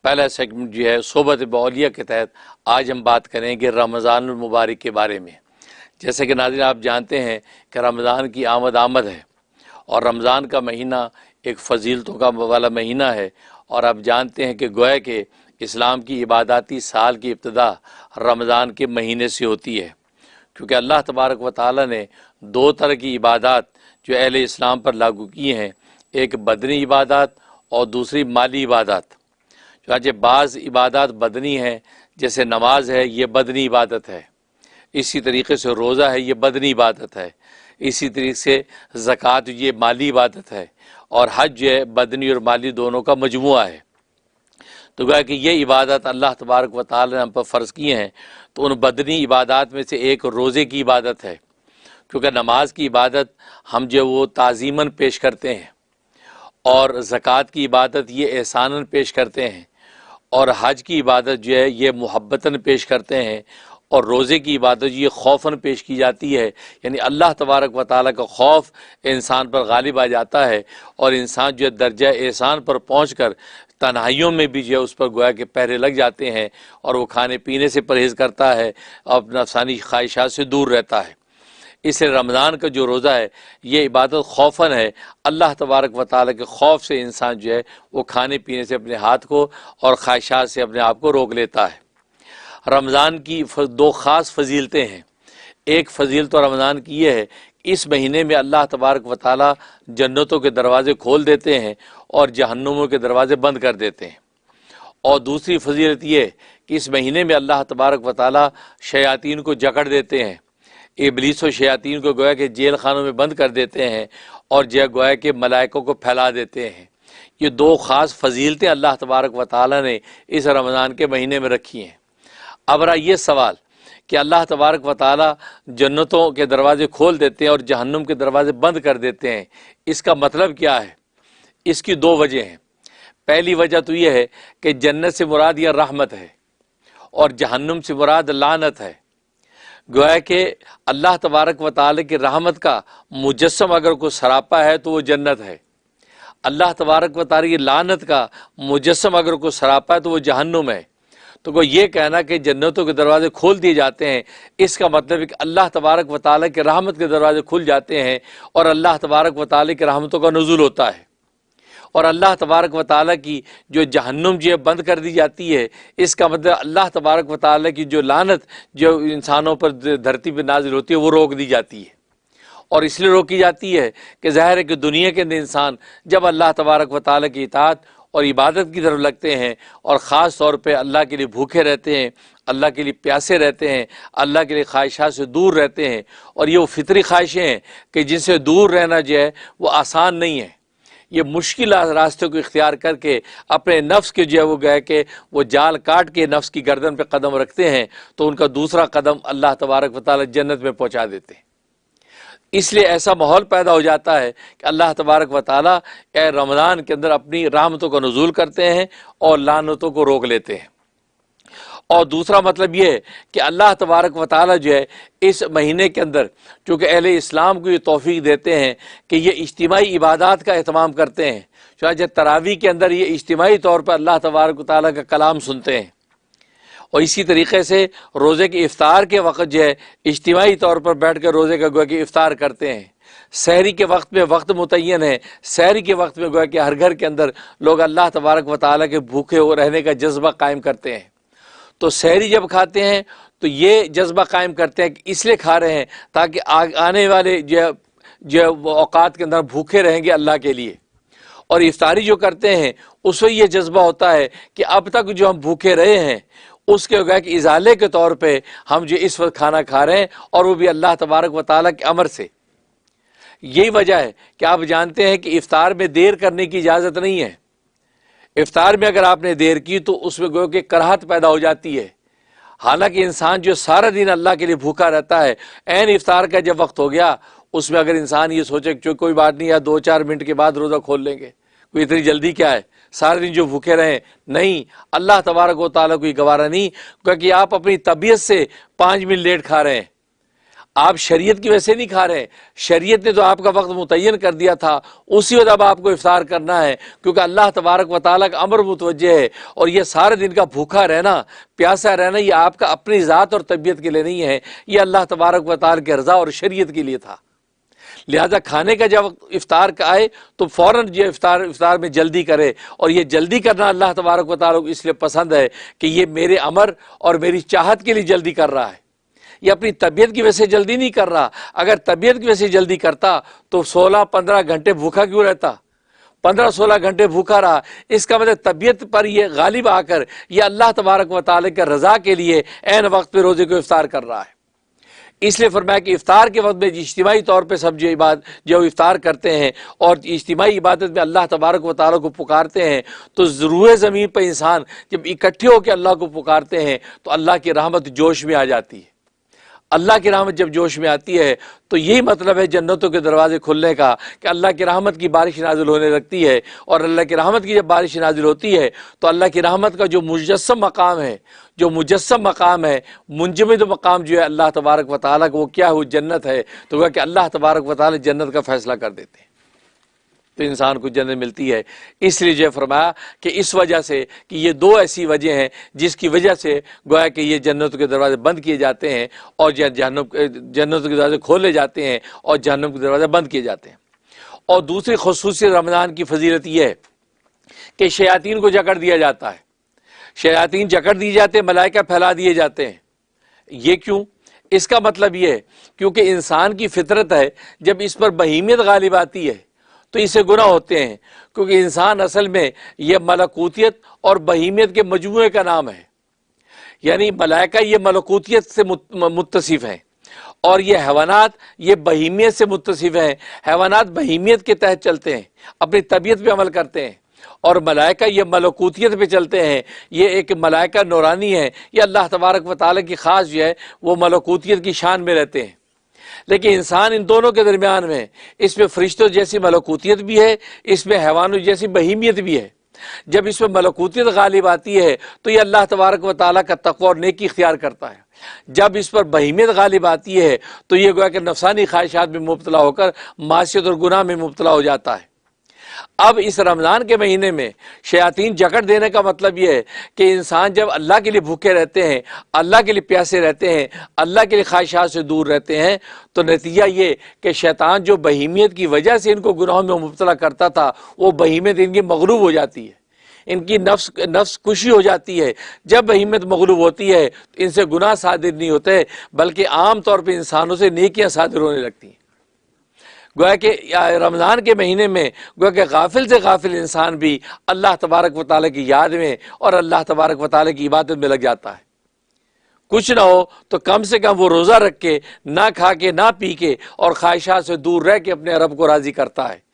پہلا سیگمنٹ جو ہے صحبت باولیہ کے تحت آج ہم بات کریں گے رمضان المبارک کے بارے میں۔ جیسے کہ ناظرین آپ جانتے ہیں کہ رمضان کی آمد ہے، اور رمضان کا مہینہ ایک فضیلتوں کا والا مہینہ ہے، اور آپ جانتے ہیں کہ گویا کہ اسلام کی عباداتی سال کی ابتدا رمضان کے مہینے سے ہوتی ہے، کیونکہ اللہ تبارک و تعالی نے دو طرح کی عبادات جو اہل اسلام پر لاگو کی ہیں، ایک بدنی عبادات اور دوسری مالی عبادات۔ چنانچہ بعض عبادات بدنی ہیں، جیسے نماز ہے، یہ بدنی عبادت ہے، اسی طریقے سے روزہ ہے، یہ بدنی عبادت ہے، اسی طریقے سے زکوٰۃ یہ مالی عبادت ہے، اور حج جو ہے بدنی اور مالی دونوں کا مجموعہ ہے۔ تو گویا کہ یہ عبادت اللہ تبارک و تعالی نے ہم پر فرض کیے ہیں، تو ان بدنی عبادات میں سے ایک روزے کی عبادت ہے، کیونکہ نماز کی عبادت ہم جو وہ تعظیماً پیش کرتے ہیں، اور زکوٰۃ کی عبادت یہ احساناً پیش کرتے ہیں، اور حج کی عبادت جو ہے یہ محبتاً پیش کرتے ہیں، اور روزے کی عبادت یہ خوفاً پیش کی جاتی ہے، یعنی اللہ تبارک و تعالیٰ کا خوف انسان پر غالب آ جاتا ہے، اور انسان جو درجہ احسان پر پہنچ کر تنہائیوں میں بھی جو ہے اس پر گویا کہ پہرے لگ جاتے ہیں، اور وہ کھانے پینے سے پرہیز کرتا ہے، اور نفسانی خواہشات سے دور رہتا ہے۔ اس لیے رمضان کا جو روزہ ہے یہ عبادت خوفاً ہے، اللہ تبارک و تعالیٰ کے خوف سے انسان جو ہے وہ کھانے پینے سے اپنے ہاتھ کو اور خواہشات سے اپنے آپ کو روک لیتا ہے۔ رمضان کی دو خاص فضیلتیں ہیں۔ ایک فضیلت رمضان کی یہ ہے کہ اس مہینے میں اللہ تبارک و تعالیٰ جنتوں کے دروازے کھول دیتے ہیں اور جہنموں کے دروازے بند کر دیتے ہیں، اور دوسری فضیلت یہ ہے کہ اس مہینے میں اللہ تبارک و تعالیٰ شیاطین کو جکڑ دیتے ہیں، ابلیس و شیاطین کو گویا کہ جیل خانوں میں بند کر دیتے ہیں، اور گویا کہ ملائکوں کو پھیلا دیتے ہیں۔ یہ دو خاص فضیلتیں اللہ تبارک و تعالیٰ نے اس رمضان کے مہینے میں رکھی ہیں۔ اب رہا یہ سوال کہ اللہ تبارک و تعالیٰ جنتوں کے دروازے کھول دیتے ہیں اور جہنم کے دروازے بند کر دیتے ہیں، اس کا مطلب کیا ہے؟ اس کی دو وجہ ہیں۔ پہلی وجہ تو یہ ہے کہ جنت سے مراد یہ رحمت ہے، اور جہنم سے مراد لعنت ہے۔ گویا کہ اللہ تبارک و تعالیٰ کی رحمت کا مجسم اگر کوئی سراپا ہے تو وہ جنت ہے، اللہ تبارک و تعالیٰ کی لعنت کا مجسم اگر کوئی سراپا ہے تو وہ جہنم ہے۔ تو کوئی یہ کہنا کہ جنتوں کے دروازے کھول دیے جاتے ہیں، اس کا مطلب ہے کہ اللہ تبارک و تعالیٰ کے رحمت کے دروازے کھل جاتے ہیں، اور اللہ تبارک و تعالیٰ کی رحمتوں کا نزول ہوتا ہے، اور اللہ تبارک و تعالیٰ کی جو جہنم جو بند کر دی جاتی ہے، اس کا مطلب اللہ تبارک و تعالیٰ کی جو لعنت جو انسانوں پر دھرتی پہ نازل ہوتی ہے وہ روک دی جاتی ہے۔ اور اس لیے روکی جاتی ہے کہ ظاہر ہے کہ دنیا کے اندر انسان جب اللہ تبارک و تعالیٰ کی اطاعت اور عبادت کی طرف لگتے ہیں، اور خاص طور پہ اللہ کے لیے بھوکے رہتے ہیں، اللہ کے لیے پیاسے رہتے ہیں، اللہ کے لیے خواہشات سے دور رہتے ہیں، اور یہ وہ فطری خواہشیں ہیں کہ جن سے دور رہنا جو ہے وہ آسان نہیں ہے، یہ مشکل راستے کو اختیار کر کے اپنے نفس کے جو ہے وہ گئے کہ وہ جال کاٹ کے نفس کی گردن پہ قدم رکھتے ہیں، تو ان کا دوسرا قدم اللہ تبارک و تعالیٰ جنت میں پہنچا دیتے ہیں۔ اس لیے ایسا ماحول پیدا ہو جاتا ہے کہ اللہ تبارک و تعالیٰ رمضان کے اندر اپنی رحمتوں کا نزول کرتے ہیں اور لعنتوں کو روک لیتے ہیں۔ اور دوسرا مطلب یہ ہے کہ اللہ تبارک و تعالیٰ جو ہے اس مہینے کے اندر چونکہ اہل اسلام کو یہ توفیق دیتے ہیں کہ یہ اجتماعی عبادات کا اہتمام کرتے ہیں، چنانچہ تراویح کے اندر یہ اجتماعی طور پر اللہ تبارک و تعالیٰ کا کلام سنتے ہیں، اور اسی طریقے سے روزے کے افطار کے وقت جو ہے اجتماعی طور پر بیٹھ کر روزے کا گویا کہ افطار کرتے ہیں۔ سحری کے وقت میں وقت متعین ہے، سحری کے وقت میں گویا کہ ہر گھر کے اندر لوگ اللہ تبارک و تعالیٰ کے بھوکے ہو رہنے کا جذبہ قائم کرتے ہیں۔ تو سحری جب کھاتے ہیں تو یہ جذبہ قائم کرتے ہیں کہ اس لیے کھا رہے ہیں تاکہ آنے والے جو اوقات کے اندر بھوکے رہیں گے اللہ کے لیے، اور افطاری جو کرتے ہیں اس میں یہ جذبہ ہوتا ہے کہ اب تک جو ہم بھوکے رہے ہیں اس کے گویا کہ ازالے کے طور پہ ہم جو اس وقت کھانا کھا رہے ہیں، اور وہ بھی اللہ تبارک و تعالیٰ کے امر سے۔ یہی وجہ ہے کہ آپ جانتے ہیں کہ افطار میں دیر کرنے کی اجازت نہیں ہے۔ افطار میں اگر آپ نے دیر کی تو اس میں گویا کہ کراہت پیدا ہو جاتی ہے، حالانکہ انسان جو سارا دن اللہ کے لیے بھوکا رہتا ہے، عین افطار کا جب وقت ہو گیا اس میں اگر انسان یہ سوچے کہ کوئی بات نہیں ہے 2-4 منٹ کے بعد روزہ کھول لیں گے، کوئی اتنی جلدی کیا ہے، سارے دن جو بھوکے رہیں، نہیں، اللہ تبارک و تعالیٰ کو یہ گوارا نہیں، کیونکہ آپ اپنی طبیعت سے 5 منٹ لیٹ کھا رہے ہیں۔ آپ شریعت کی وجہ سے نہیں کھا رہے، شریعت نے تو آپ کا وقت متعین کر دیا تھا، اسی وقت اب آپ کو افطار کرنا ہے، کیونکہ اللہ تبارک و تعالیٰ کا امر متوجہ ہے۔ اور یہ سارے دن کا بھوکا رہنا، پیاسا رہنا، یہ آپ کا اپنی ذات اور طبیعت کے لیے نہیں ہے، یہ اللہ تبارک و تعالیٰ کی رضا اور شریعت کے لیے تھا۔ لہذا کھانے کا جب افطار کا آئے تو فوراً یہ افطار میں جلدی کرے، اور یہ جلدی کرنا اللہ تبارک و تعالیٰ کو اس لیے پسند ہے کہ یہ میرے امر اور میری چاہت کے لیے جلدی کر رہا ہے، یہ اپنی طبیعت کی وجہ سے جلدی نہیں کر رہا۔ اگر طبیعت کی وجہ سے جلدی کرتا تو 16-15 گھنٹے بھوکا کیوں رہتا؟ 15-16 گھنٹے بھوکا رہا، اس کا مطلب طبیعت پر یہ غالب آ کر یہ اللہ تبارک و تعالیٰ کے رضا کے لیے عین وقت پہ روزے کو افطار کر رہا ہے۔ اس لیے فرمایا کہ افطار کے وقت میں اجتماعی طور پہ سب جو افطار کرتے ہیں اور اجتماعی عبادت میں اللہ تبارک و تعالیٰ کو پکارتے ہیں، تو ضرور زمین پہ انسان جب اکٹھے ہو کے اللہ کو پکارتے ہیں تو اللہ کی رحمت جوش میں آ جاتی ہے۔ اللہ کی رحمت جب جوش میں آتی ہے تو یہی مطلب ہے جنتوں کے دروازے کھلنے کا، کہ اللہ کی رحمت کی بارش نازل ہونے لگتی ہے، اور اللہ کی رحمت کی جب بارش نازل ہوتی ہے تو اللہ کی رحمت کا جو مجسم مقام ہے، منجمد مقام جو ہے اللہ تبارک و تعالیٰ کا، وہ کیا ہے؟ وہ جنت ہے۔ تو وہ کہ اللہ تبارک و تعالیٰ جنت کا فیصلہ کر دیتے ہیں تو انسان کو جنت ملتی ہے۔ اس لیے جو فرمایا کہ اس وجہ سے کہ یہ دو ایسی وجہ ہیں جس کی وجہ سے گویا کہ یہ جنتوں کے دروازے بند کیے جاتے ہیں، اور جنتوں کے دروازے کھولے جاتے ہیں اور جہنم کے دروازے بند کیے جاتے ہیں۔ اور دوسری خصوصیت رمضان کی فضیلت یہ ہے کہ شیاطین کو جکڑ دیا جاتا ہے، شیاطین جکڑ دیے جاتے ہیں، ملائکہ پھیلا دیے جاتے ہیں۔ یہ کیوں؟ اس کا مطلب یہ ہے کیونکہ انسان کی فطرت ہے، جب اس پر بہیمیت غالب آتی ہے تو اسے گناہ ہوتے ہیں، کیونکہ انسان اصل میں یہ ملکوتیت اور بہیمیت کے مجموعے کا نام ہے۔ یعنی ملائکہ یہ ملکوتیت سے متصف ہیں، اور یہ حیوانات یہ بہیمیت سے متصف ہیں۔ حیوانات بہیمیت کے تحت چلتے ہیں، اپنی طبیعت پہ عمل کرتے ہیں، اور ملائکہ یہ ملکوتیت پہ چلتے ہیں۔ یہ ایک ملائکہ نورانی ہے، یہ اللہ تبارک و تعالیٰ کی خاص جو ہے وہ ملکوتیت کی شان میں رہتے ہیں۔ لیکن انسان ان دونوں کے درمیان میں، اس میں فرشتوں جیسی ملکوتیت بھی ہے، اس میں حیوانوں جیسی بہیمیت بھی ہے۔ جب اس میں ملکوتیت غالب آتی ہے تو یہ اللہ تبارک و تعالیٰ کا تقوی اور نیکی اختیار کرتا ہے۔ جب اس پر بہیمیت غالب آتی ہے تو یہ گویا کہ نفسانی خواہشات میں مبتلا ہو کر معصیت اور گناہ میں مبتلا ہو جاتا ہے۔ اب اس رمضان کے مہینے میں شیاطین جکڑ دینے کا مطلب یہ ہے کہ انسان جب اللہ کے لیے بھوکے رہتے ہیں، اللہ کے لیے پیاسے رہتے ہیں، اللہ کے لیے خواہشات سے دور رہتے ہیں، تو نتیجہ یہ کہ شیطان جو بہیمیت کی وجہ سے ان کو گناہوں میں مبتلا کرتا تھا، وہ بہیمیت ان کی مغلوب ہو جاتی ہے، ان کی نفس کشی ہو جاتی ہے۔ جب بہیمیت مغلوب ہوتی ہے تو ان سے گناہ صادر نہیں ہوتے، بلکہ عام طور پہ انسانوں سے نیکیاں صادر ہونے لگتی ہیں۔ گویا کہ رمضان کے مہینے میں گویا کہ غافل سے غافل انسان بھی اللہ تبارک و تعالیٰ کی یاد میں اور اللہ تبارک و تعالیٰ کی عبادت میں لگ جاتا ہے۔ کچھ نہ ہو تو کم سے کم وہ روزہ رکھ کے، نہ کھا کے، نہ پی کے، اور خواہشات سے دور رہ کے اپنے رب کو راضی کرتا ہے۔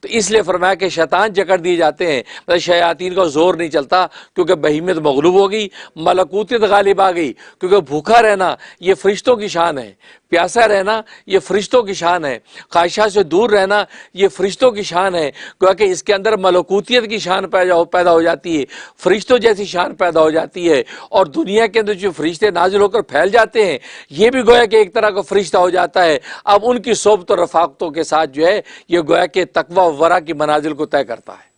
تو اس لیے فرمایا کہ شیطان جکڑ دیے جاتے ہیں، مطلب شیاطین کا زور نہیں چلتا، کیونکہ بہیمیت مغلوب ہو گئی، ملکوتیت غالب آ گئی۔ کیونکہ بھوکا رہنا یہ فرشتوں کی شان ہے، پیاسا رہنا یہ فرشتوں کی شان ہے، خواہشات سے دور رہنا یہ فرشتوں کی شان ہے، کیونکہ اس کے اندر ملکوتیت کی شان پیدا ہو جاتی ہے، فرشتوں جیسی شان پیدا ہو جاتی ہے۔ اور دنیا کے اندر جو فرشتے نازل ہو کر پھیل جاتے ہیں، یہ بھی گویا کہ ایک طرح کا فرشتہ ہو جاتا ہے۔ اب ان کی صحبت و رفاقتوں کے ساتھ جو ہے یہ گویا کہ تقوی و ورع کی منازل کو طے کرتا ہے۔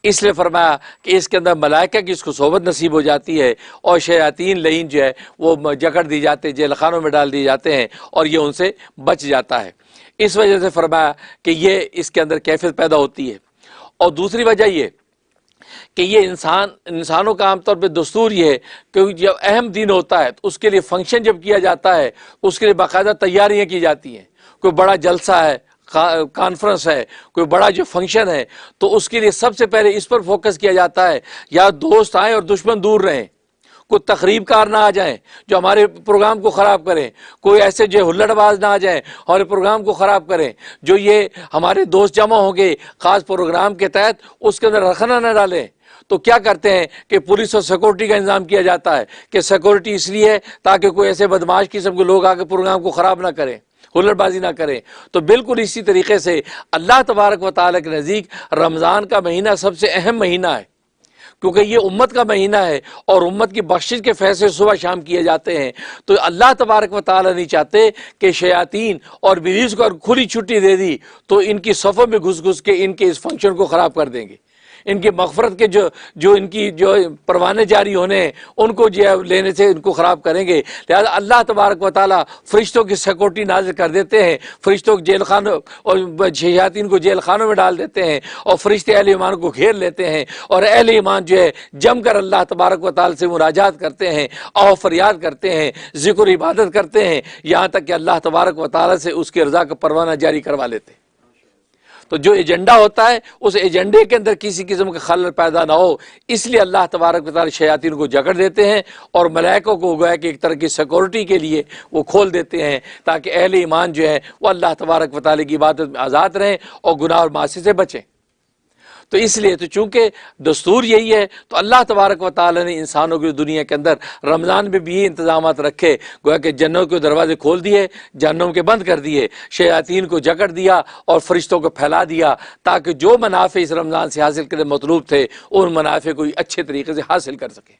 اس لیے فرمایا کہ اس کے اندر ملائکہ کی اس کو صحبت نصیب ہو جاتی ہے، اور شیاطین لعین جو ہے وہ جکڑ دی جاتے ہیں، جیل خانوں میں ڈال دیے جاتے ہیں، اور یہ ان سے بچ جاتا ہے۔ اس وجہ سے فرمایا کہ یہ اس کے اندر کیفیت پیدا ہوتی ہے۔ اور دوسری وجہ یہ کہ یہ انسانوں کا عام طور پہ دستور یہ ہے کہ جب اہم دن ہوتا ہے تو اس کے لیے فنکشن جب کیا جاتا ہے، اس کے لیے باقاعدہ تیاریاں کی جاتی ہیں۔ کوئی بڑا جلسہ ہے، کانفرنس ہے، کوئی بڑا جو فنکشن ہے، تو اس کے لیے سب سے پہلے اس پر فوکس کیا جاتا ہے، یا دوست آئیں اور دشمن دور رہیں، کوئی تقریب کار نہ آ جائیں جو ہمارے پروگرام کو خراب کریں، کوئی ایسے جو ہلڑ باز نہ آ جائیں ہمارے پروگرام کو خراب کریں، جو یہ ہمارے دوست جمع ہوں گے خاص پروگرام کے تحت اس کے اندر رخنہ نہ ڈالیں۔ تو کیا کرتے ہیں کہ پولیس اور سیکورٹی کا انتظام کیا جاتا ہے، کہ سیکورٹی اس لیے ہے تاکہ کوئی ایسے بدماش قسم کے لوگ آ کے پروگرام کو خراب نہ کریں، ہلڑ بازی نہ کریں۔ تو بالکل اسی طریقے سے اللہ تبارک و تعالیٰ کے نزدیک رمضان کا مہینہ سب سے اہم مہینہ ہے، کیونکہ یہ امت کا مہینہ ہے اور امت کی بخشش کے فیصلے صبح شام کیے جاتے ہیں، تو اللہ تبارک و تعالی نہیں چاہتے کہ شیاطین اور ابلیس کو اگر کھلی چھٹی دے دی تو ان کی صفوں میں گھس گھس کے ان کے اس فنکشن کو خراب کر دیں گے، ان کی مغفرت کے جو ان کی جو پروانے جاری ہونے ہیں ان کو جو لینے سے ان کو خراب کریں گے۔ لہذا اللہ تبارک و تعالیٰ فرشتوں کی سیکورٹی نازل کر دیتے ہیں، فرشتوں کو جیل خانوں اور شیاطین کو جیل خانوں میں ڈال دیتے ہیں، اور فرشتے اہل ایمان کو گھیر لیتے ہیں، اور اہل ایمان جو ہے جم کر اللہ تبارک و تعالیٰ سے مناجات کرتے ہیں، اور فریاد کرتے ہیں، ذکر و عبادت کرتے ہیں، یہاں تک کہ اللہ تبارک و تعالیٰ سے اس کی رضا کا پروانہ جاری کروا لیتے ہیں۔ تو جو ایجنڈا ہوتا ہے اس ایجنڈے کے اندر کسی قسم کا خلل پیدا نہ ہو، اس لیے اللہ تبارک و تعالی شیاطین کو جکڑ دیتے ہیں اور ملائکوں کو گویا کہ ایک طرح کی سیکورٹی کے لیے وہ کھول دیتے ہیں، تاکہ اہل ایمان جو ہے وہ اللہ تبارک و تعالی کی عبادت میں آزاد رہیں اور گناہ اور معاصی سے بچیں۔ تو اس لیے تو چونکہ دستور یہی ہے، تو اللہ تبارک و تعالی نے انسانوں کی دنیا کے اندر رمضان میں بھی یہ انتظامات رکھے، گویا کہ جنت کے دروازے کھول دیے، جہنم کے بند کر دیے، شیاطین کو جکڑ دیا اور فرشتوں کو پھیلا دیا، تاکہ جو منافع اس رمضان سے حاصل کرنے مطلوب تھے ان منافع کو اچھے طریقے سے حاصل کر سکیں،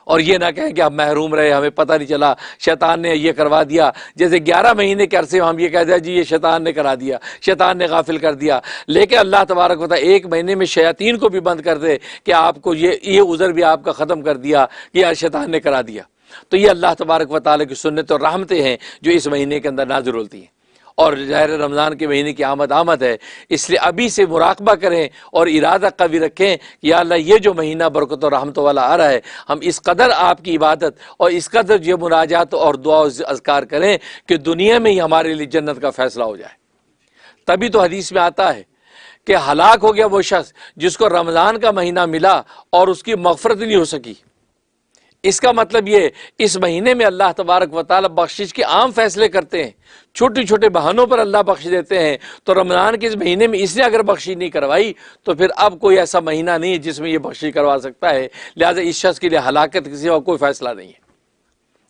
اور یہ نہ کہیں کہ ہم محروم رہے، ہمیں پتہ نہیں چلا، شیطان نے یہ کروا دیا۔ جیسے 11 مہینے کے عرصے میں ہم یہ کہتے ہیں جی یہ شیطان نے کرا دیا، شیطان نے غافل کر دیا، لیکن اللہ تبارک و تعالیٰ 1 مہینے میں شیاطین کو بھی بند کر دے کہ آپ کو یہ عذر بھی آپ کا ختم کر دیا کہ یار شیطان نے کرا دیا۔ تو یہ اللہ تبارک و تعالیٰ کی سنت اور رحمتیں ہیں جو اس مہینے کے اندر نازل ہوتی ہیں، اور ظاہر رمضان کے مہینے کی آمد ہے، اس لیے ابھی سے مراقبہ کریں اور ارادہ قوی رکھیں کہ یا اللہ یہ جو مہینہ برکت و رحمت والا آ رہا ہے، ہم اس قدر آپ کی عبادت اور اس قدر یہ مناجات اور دعا و اذکار کریں کہ دنیا میں ہی ہمارے لیے جنت کا فیصلہ ہو جائے۔ تبھی تو حدیث میں آتا ہے کہ ہلاک ہو گیا وہ شخص جس کو رمضان کا مہینہ ملا اور اس کی مغفرت نہیں ہو سکی۔ اس کا مطلب یہ اس مہینے میں اللہ تبارک و تعالی بخشش کے عام فیصلے کرتے ہیں، چھوٹے چھوٹے بہانوں پر اللہ بخش دیتے ہیں۔ تو رمضان کے اس مہینے میں اس نے اگر بخشش نہیں کروائی تو پھر اب کوئی ایسا مہینہ نہیں ہے جس میں یہ بخشش کروا سکتا ہے، لہذا اس شخص کے لیے ہلاکت کے سوا کوئی فیصلہ نہیں ہے۔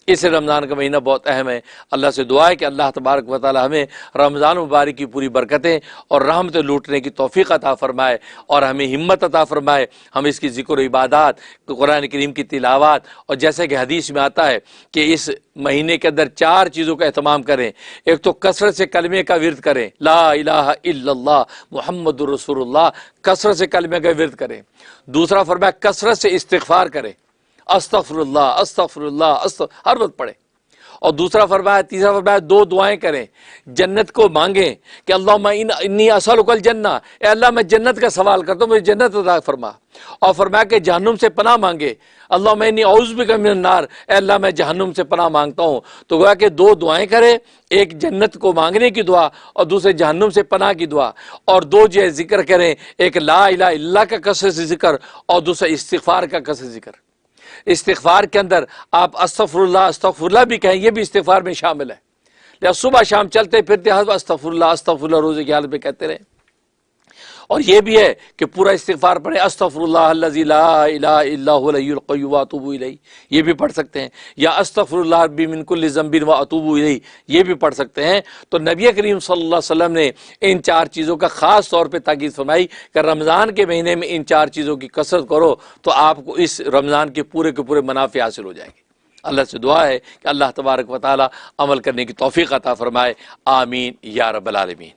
اس رمضان کا مہینہ بہت اہم ہے۔ اللہ سے دعا ہے کہ اللہ تبارک و تعالی ہمیں رمضان مبارک کی پوری برکتیں اور رحمتیں لوٹنے کی توفیق عطا فرمائے اور ہمیں ہمت عطا فرمائے، ہم اس کی ذکر و عبادات، قرآن کریم کی تلاوات، اور جیسے کہ حدیث میں آتا ہے کہ اس مہینے کے اندر 4 چیزوں کا اہتمام کریں۔ ایک تو کثرت سے کلمے کا ورد کریں، لا الہ الا اللہ محمد رسول اللہ، کثرت سے کلمے کا ورد کریں۔ دوسرا فرمایا کثرت سے استغفار کریں، استغفر اللہ استغفر اللہ ہر وقت پڑھیں۔ اور دوسرا فرمایا، تیسرا فرمایا 2 دعائیں کریں، جنت کو مانگیں کہ اللہم انی اسألک الجنہ، اے اللہ میں جنت کا سوال کرتا ہوں، مجھے جنت عطا فرما۔ اور فرمایا کہ جہنم سے پناہ مانگے، اللہم انی اعوذ بک من النار، اے اللہ میں جہنم سے پناہ مانگتا ہوں۔ تو گویا کہ 2 دعائیں کریں، ایک جنت کو مانگنے کی دعا اور دوسرے جہنم سے پناہ کی دعا، اور 2 جو ہے ذکر کریں، ایک لا الہ الا اللہ کا کثرت سے ذکر اور دوسرا استغفار کا کثرت ذکر۔ استغفار کے اندر آپ استغفر اللہ بھی کہیں، یہ بھی استغفار میں شامل ہے، لہذا صبح شام چلتے پھرتے استغفر اللہ روزے کی حالت میں کہتے رہیں۔ اور یہ بھی ہے کہ پورا استغفار پڑھیں، استغفر اللہ الذی لا الہ الا هو الحی القیوم واتوب الیہ، یہ بھی پڑھ سکتے ہیں، یا استغفر اللہ ربی من کل ذنب واتوب الیہ، یہ بھی پڑھ سکتے ہیں۔ تو نبی کریم صلی اللہ علیہ وسلم نے ان 4 چیزوں کا خاص طور پہ تاکید فرمائی کہ رمضان کے مہینے میں ان 4 چیزوں کی کثرت کرو تو آپ کو اس رمضان کے پورے منافع حاصل ہو جائیں گے۔ اللہ سے دعا ہے کہ اللہ تبارک و تعالی عمل کرنے کی توفیق عطا فرمائے، آمین یا رب العالمین۔